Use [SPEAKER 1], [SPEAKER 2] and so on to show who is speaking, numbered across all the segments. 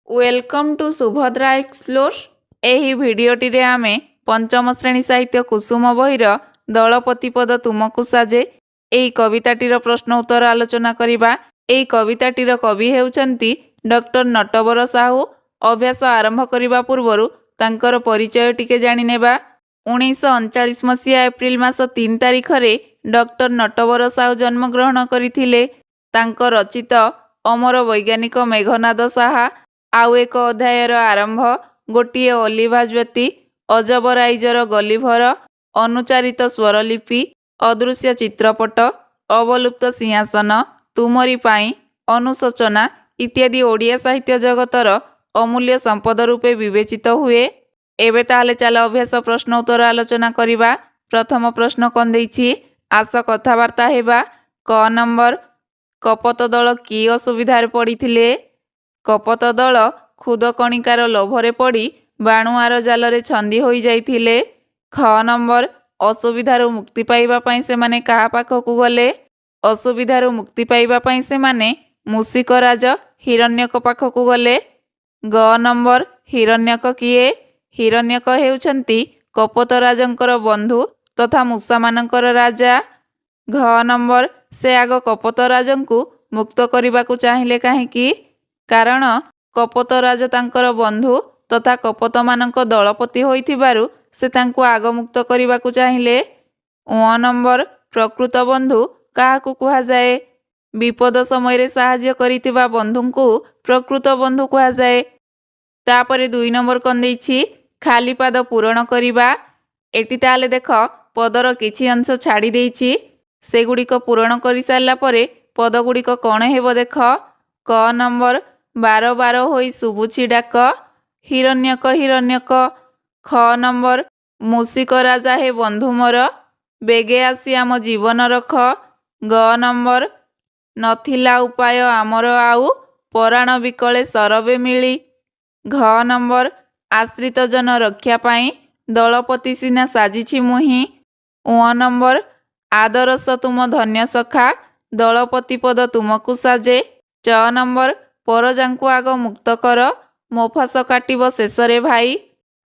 [SPEAKER 1] Welcome to Subhadra explore. एही भिडियोटी रे आमे पंचम श्रेणी साहित्य कुसुम बहिर दलपति पद तुमकु साजे एही कविताटीर प्रश्न उत्तर आलोचना करिबा। एही कविताटीर कवि हेउचंती डॉक्टर नटवर साहू। अभ्यास आरंभ करिबा पूर्वरु तांकर परिचय टिके जानि नेबा। 1939 मसीहा एप्रिल मास 3 तारिख रे डॉक्टर नटवर साहू जन्म ग्रहण करिथिले। तांक रचित अमर वैज्ञानिक मेघनाद साहा आउ एक अध्यायर आरंभ गोटिए ओलिभा ज्योति अजबराइजर गलिभर अनुचारित स्वरलिपि अदृश्य चित्रपट अवलुप्त सिंहासन तुमरी पाई अनुशोचना इत्यादि ओडिया साहित्य जगतर अमूल्य संपद रूपे विवेचित हुए। एबे ताहले चल अभ्यास प्रश्न उत्तर आलोचना करिबा। प्रथम प्रश्न कौन देइछि आस कथबार्ता हेबा। क नंबर कपत दल कि असुविधार पड़िथिले। कपत दल खुद कणिकार लोभरे पड़ी बाणुआर जालरे छंदी होई जाइथिले। ख नंबर असुविधारु मुक्ति पाइबा पई से माने काहा पाखकु गले। असुविधारु मुक्ति पाइबा पई से माने मूषिक राज हिरण्यक पाखकु गले। ग नंबर हिरण्यक किए। हिरण्यक हेउछंती कपत राजंकर बंधु तथा मूषामानंकर राजा। घ नंबर से आग कपत राजंकु मुक्त करिबाकु चाहिले काहेकि। कारण कपत राज तांकर बंधु तथा कपत मानक दलपति होइथिबारु से तांकु आग मुक्त करिबाकु चाहिले। उ नंबर प्रकृत बंधु काहाकु कुहा जाए। विपद समय रे साहाय्य करिथिबा बंधुंकु प्रकृत बंधु कुहा जाए। तापरे 2 नंबर कोन देइछि खाली पाद पूरण करिबा। एटी ताले देख पदर किछि अंश छाड़ी देइछि सेगुड़िक पूरण करि सारला परे पदगुड़िक कौन हेबो देख। क नंबर बार बार होई सुबुछि डाक हिरण्यक हिरण्यक। ख नंबर मूषिक राजा हे बंधु मोर बेगे आसी आम जीवन रख। ग नंबर नथिला उपाय आमर आउ पराण बिकले सरबे मिली। घ नंबर आश्रित जन रक्षा पाई दलपति सिना साजिछि मुहि। उ नंबर आदरस तुम धन्य सखा दलपति पद तुमकु साजे। च नंबर परजांकु आग मुक्त कर मोफास काटिब शेषरे भाई।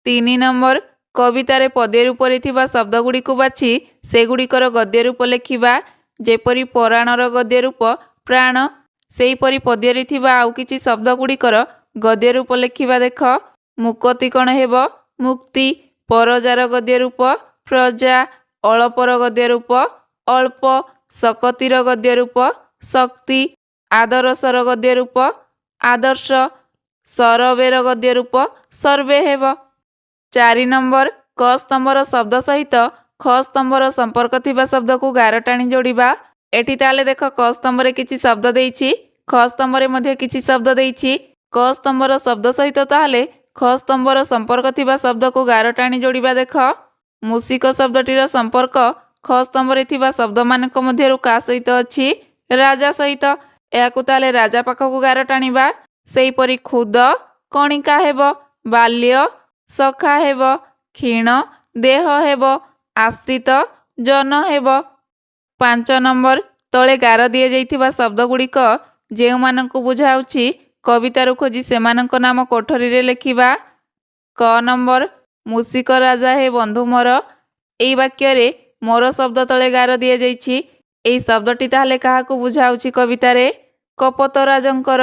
[SPEAKER 1] 3 नंबर कवितारे पद्य रूपरे थिबा शब्दगुड़िकु बाछि सेगुड़िकर गद्य रूप लेखिबा। जेपरि पराणर गद्य रूप प्राण सेहीपरि पद्यरे थिबा आउ किछि शब्दगुड़िकर गद्य रूप लेखिबा। देख मुक्ति कौन हेबो मुक्ति। परजार गद्य रूप प्रजा। अल्पर गद्य रूप अल्प। सकतिर गद्य रूप शक्ति। आदरसर गद्य रूप आदर्श। सरबेर गद्य रूप सर्वे हेबो। 4 नंबर क स्तंभर शब्द सहित ख स्तंभर संपर्क थिबा शब्द को गार टाणी जोड़िबा। एठी ताले देख क स्तंभरे किछि शब्द देइछि ख स्तंभरे मध्ये किछि शब्द देइछि। क स्तंभर शब्द सहित ताले ख स्तंभर संपर्क थिबा शब्द को गार टाणी जोड़िबा। देख मूषिक शब्दटीर संपर्क ख स्तंभरे थिबा शब्द मानक मध्यरु का सहित अछि राजा सहित। एहाकु ताले राजा पाखकु गार टाणिबा। सेहीपरि खुद कणिका हेबो बाल्य सखा हेबो क्षीण देह हेबो आश्रित जन हेबो। 5 नंबर तले गार दिए जाइथिबा शब्द गुड़िक जेउ मानकु बुझाउछि कवितारु खोजी सेमानक नाम कोठरी रे लेखिबा। क नंबर मूषिक राजा हे बंधु मोर एई वाक्य रे मोर शब्द तले गार दिए जाइछि। एई शब्दटी ताहले काहाकु बुझाउछि कवितारे कपत राजंकर।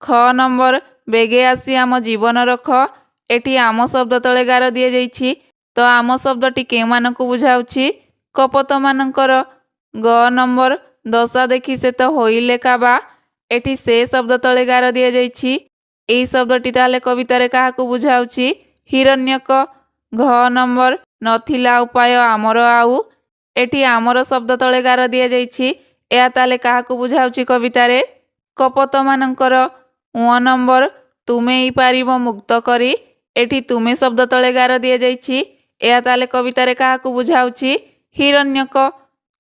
[SPEAKER 1] ख नंबर बेगे आसी आम जीवन रख एटी आम शब्द तले गार दिए जाइछि तो आम शब्दटी के मानकु बुझाउछि कपत मानकर। ग नंबर दशा देखि से तो होइले काबा एटी से शब्द तले गार दिए जाइछि। एई शब्दटी ताहले कवितारे काहाकु बुझाउछि हिरण्यक। घ नंबर नथिला उपाय आमर आउ एटी आमर शब्द तले गार दिए जाइछि एहा ताहले काहाकु बुझाउछि कवितारे कपत मानकर। उ नंबर तुमे ही पारिब मुक्त करी एठी तुमे शब्द तले गार दिए जाइछि एहा ताहले कवितारे काहाकु बुझाउछि हिरण्यक।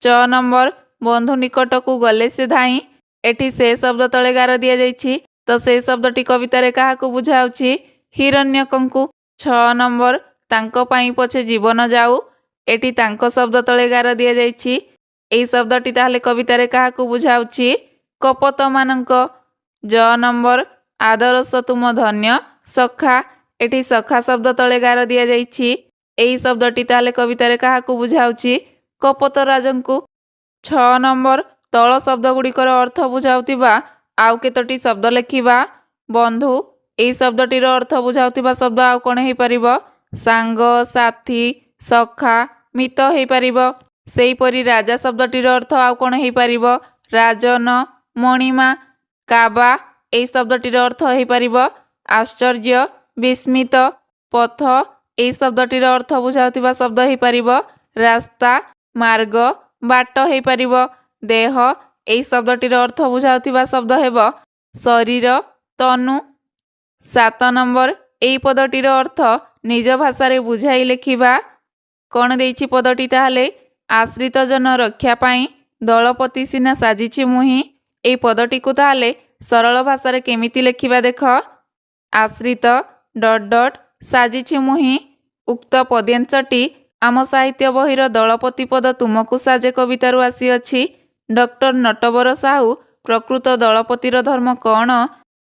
[SPEAKER 1] च नंबर बंधु निकटकु गले से धाई एठी से शब्द तले गार दिए जाइछि तो से शब्दटी कवितारे काहाकु बुझाउछि हिरण्यकंकु। 6 नंबर तांको पाई पछे जीवन जाऊ एठी तांको शब्द तले गार दिए जाइछि एई शब्दटी ताहले कवितारे काहाकु बुझाउछि कपत मानक। ज नंबर ଆଦରସ ତୁମ ଧନ୍ୟ ସଖା। ଏଠି ସଖା ଶବ୍ଦ ତଳେ ଗାର ଦିଆଯାଇଛି। ଏହି ଶବ୍ଦଟି ତାହେଲେ କବିତାରେ କାହାକୁ ବୁଝାଉଛି? କପୋତରାଜଙ୍କୁ। 6 ନମ୍ବର, ତଳ ଶବ୍ଦ ଗୁଡ଼ିକର ଅର୍ଥ ବୁଝାଉଥିବା ଆଉ କେତୋଟି ଶବ୍ଦ ଲେଖିବା। ବନ୍ଧୁ, ଏହି ଶବ୍ଦଟିର ଅର୍ଥ ବୁଝାଉଥିବା ଶବ୍ଦ ଆଉ କ'ଣ ହେଇପାରିବ? ସାଙ୍ଗ, ସାଥୀ, ସଖା, ମିତ ହେଇପାରିବ। ସେହିପରି ରାଜା ଶବ୍ଦଟିର ଅର୍ଥ ଆଉ କ'ଣ ହେଇପାରିବ? ରାଜନ, ମଣିମା। କାବା, ଏହି ଶବ୍ଦଟିର ଅର୍ଥ ହେଇପାରିବ ଆଶ୍ଚର୍ଯ୍ୟ, ବିସ୍ମିତ। ପଥ, ଏହି ଶବ୍ଦଟିର ଅର୍ଥ ବୁଝାଉଥିବା ଶବ୍ଦ ହେଇପାରିବ ରାସ୍ତା, ମାର୍ଗ, ବାଟ ହେଇପାରିବ। ଦେହ, ଏହି ଶବ୍ଦଟିର ଅର୍ଥ ବୁଝାଉଥିବା ଶବ୍ଦ ହେବ ଶରୀର, ତନୁ। 7 ନମ୍ବର, ଏହି ପଦଟିର ଅର୍ଥ ନିଜ ଭାଷାରେ ବୁଝାଇ ଲେଖିବା। କ'ଣ ଦେଇଛି ପଦଟି ତାହେଲେ? ଆଶ୍ରିତ ଜନ ରକ୍ଷା ପାଇଁ ଦଳପତି ସିନା ସାଜିଛି ମୁହିଁ। ଏହି ପଦଟିକୁ ତାହେଲେ ସରଳ ଭାଷାରେ କେମିତି ଲେଖିବା ଦେଖ। ଆଶ୍ରିତ ଡଟ୍ ଡଟ୍ ସାଜିଛି ମୁହିଁ। ଉକ୍ତ ପଦ୍ୟାଂଶଟି ଆମ ସାହିତ୍ୟ ବହିର ଦଳପତି ପଦ ତୁମକୁ ସାଜେ କବିତାରୁ ଆସିଅଛି। ଡକ୍ଟର ନଟବର ସାହୁ ପ୍ରକୃତ ଦଳପତିର ଧର୍ମ କ'ଣ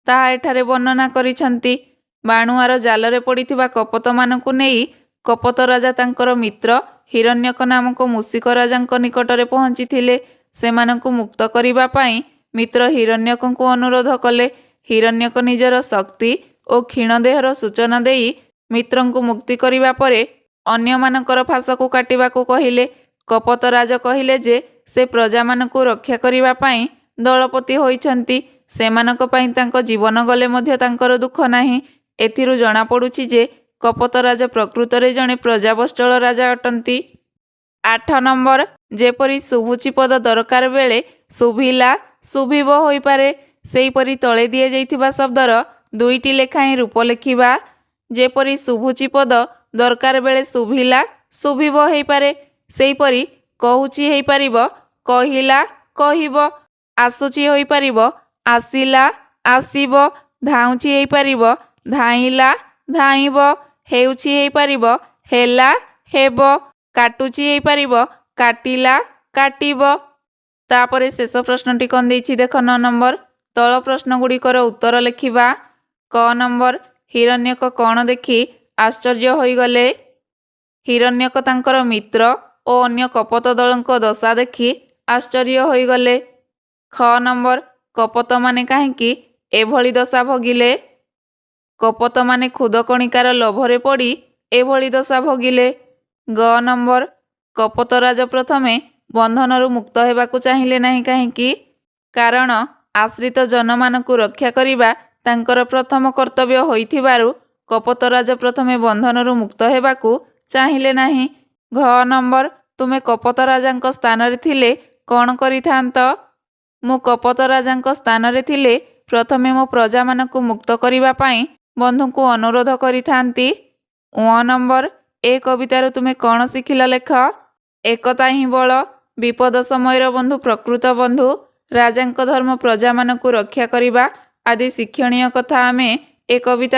[SPEAKER 1] ତାହା ଏଠାରେ ବର୍ଣ୍ଣନା କରିଛନ୍ତି। ବାଣୁଆର ଜାଲରେ ପଡ଼ିଥିବା କପୋତମାନଙ୍କୁ ନେଇ କପୋତ ରାଜା ତାଙ୍କର ମିତ୍ର ହିରଣ୍ୟକ ନାମକ ମୂଷିକ ରାଜାଙ୍କ ନିକଟରେ ପହଞ୍ଚିଥିଲେ। ସେମାନଙ୍କୁ ମୁକ୍ତ କରିବା ପାଇଁ ମିତ୍ର ହିରଣ୍ୟକଙ୍କୁ ଅନୁରୋଧ କଲେ। ହିରଣ୍ୟକ ନିଜର ଶକ୍ତି ଓ କ୍ଷୀଣ ଦେହର ସୂଚନା ଦେଇ ମିତ୍ରଙ୍କୁ ମୁକ୍ତି କରିବା ପରେ ଅନ୍ୟମାନଙ୍କର ଫାଶକୁ କାଟିବାକୁ କହିଲେ। କପୋତରାଜ କହିଲେ ଯେ ସେ ପ୍ରଜାମାନଙ୍କୁ ରକ୍ଷା କରିବା ପାଇଁ ଦଳପତି ହୋଇଛନ୍ତି। ସେମାନଙ୍କ ପାଇଁ ତାଙ୍କ ଜୀବନ ଗଲେ ମଧ୍ୟ ତାଙ୍କର ଦୁଃଖ ନାହିଁ। ଏଥିରୁ ଜଣାପଡ଼ୁଛି ଯେ କପୋତରାଜ ପ୍ରକୃତରେ ଜଣେ ପ୍ରଜାବତ୍ସଳ ରାଜା ଅଟନ୍ତି। 8 ନମ୍ବର, ଯେପରି ଶୁଭୁଛି ପଦ ଦରକାର ବେଳେ ଶୁଭିଲା, ଶୁଭିବ ହୋଇପାରେ, ସେହିପରି ତଳେ ଦିଆଯାଇଥିବା ଶବ୍ଦର 2ଟି ଲେଖାଏଁ ରୂପ ଲେଖିବା। ଯେପରି ଶୁଭୁଛି ପଦ ଦରକାର ବେଳେ ଶୁଭିଲା, ଶୁଭିବ ହେଇପାରେ, ସେହିପରି କହୁଛି ହେଇପାରିବ କହିଲା, କହିବ। ଆସୁଛି ହୋଇପାରିବ ଆସିଲା, ଆସିବ। ଧାଉଁଛି ହେଇପାରିବ ଧାଇଁଲା, ଧାଇଁବ। ହେଉଛି ହେଇପାରିବ ହେଲା, ହେବ। କାଟୁଛି ହେଇପାରିବ କାଟିଲା, କାଟିବ। ତାପରେ ଶେଷ ପ୍ରଶ୍ନଟି କ'ଣ ଦେଇଛି ଦେଖ 9 ନମ୍ବର। ତଳ ପ୍ରଶ୍ନ ଗୁଡ଼ିକର ଉତ୍ତର ଲେଖିବା। କ ନମ୍ବର, ହିରଣ୍ୟକ କ'ଣ ଦେଖି ଆଶ୍ଚର୍ଯ୍ୟ ହୋଇଗଲେ? ହିରଣ୍ୟକ ତାଙ୍କର ମିତ୍ର ଓ ଅନ୍ୟ କପୋତ ଦଳଙ୍କ ଦଶା ଦେଖି ଆଶ୍ଚର୍ଯ୍ୟ ହୋଇଗଲେ। ଖ ନମ୍ବର, କପୋତମାନେ କାହିଁକି ଏଭଳି ଦଶା ଭୋଗିଲେ? କପୋତମାନେ ଖୁଦକଣିକାର ଲୋଭରେ ପଡ଼ି ଏଭଳି ଦଶା ଭୋଗିଲେ। ଗ ନମ୍ବର, କପୋତରାଜ ପ୍ରଥମେ ବନ୍ଧନରୁ ମୁକ୍ତ ହେବାକୁ ଚାହିଁଲେ ନାହିଁ କାହିଁକି? କାରଣ ଆଶ୍ରିତ ଜନମାନଙ୍କୁ ରକ୍ଷା କରିବା ତାଙ୍କର ପ୍ରଥମ କର୍ତ୍ତବ୍ୟ ହୋଇଥିବାରୁ କପୋତରାଜ ପ୍ରଥମେ ବନ୍ଧନରୁ ମୁକ୍ତ ହେବାକୁ ଚାହିଁଲେ ନାହିଁ। ଘ ନମ୍ବର, ତୁମେ କପୋତରାଜାଙ୍କ ସ୍ଥାନରେ ଥିଲେ କ'ଣ କରିଥାନ୍ତ? ମୁଁ କପୋତରାଜାଙ୍କ ସ୍ଥାନରେ ଥିଲେ ପ୍ରଥମେ ମୋ ପ୍ରଜାମାନଙ୍କୁ ମୁକ୍ତ କରିବା ପାଇଁ ବନ୍ଧୁଙ୍କୁ ଅନୁରୋଧ କରିଥାନ୍ତି। ଅ ନମ୍ବର, ଏ କବିତାରୁ ତୁମେ କ'ଣ ଶିଖିଲ ଲେଖ। ଏକତା ହିଁ ବଳ, ବିପଦ ସମୟର ବନ୍ଧୁ ପ୍ରକୃତ ବନ୍ଧୁ, ରାଜାଙ୍କ ଧର୍ମ ପ୍ରଜାମାନଙ୍କୁ ରକ୍ଷା କରିବା ଆଦି ଶିକ୍ଷଣୀୟ କଥା ଆମେ ଏ କବିତା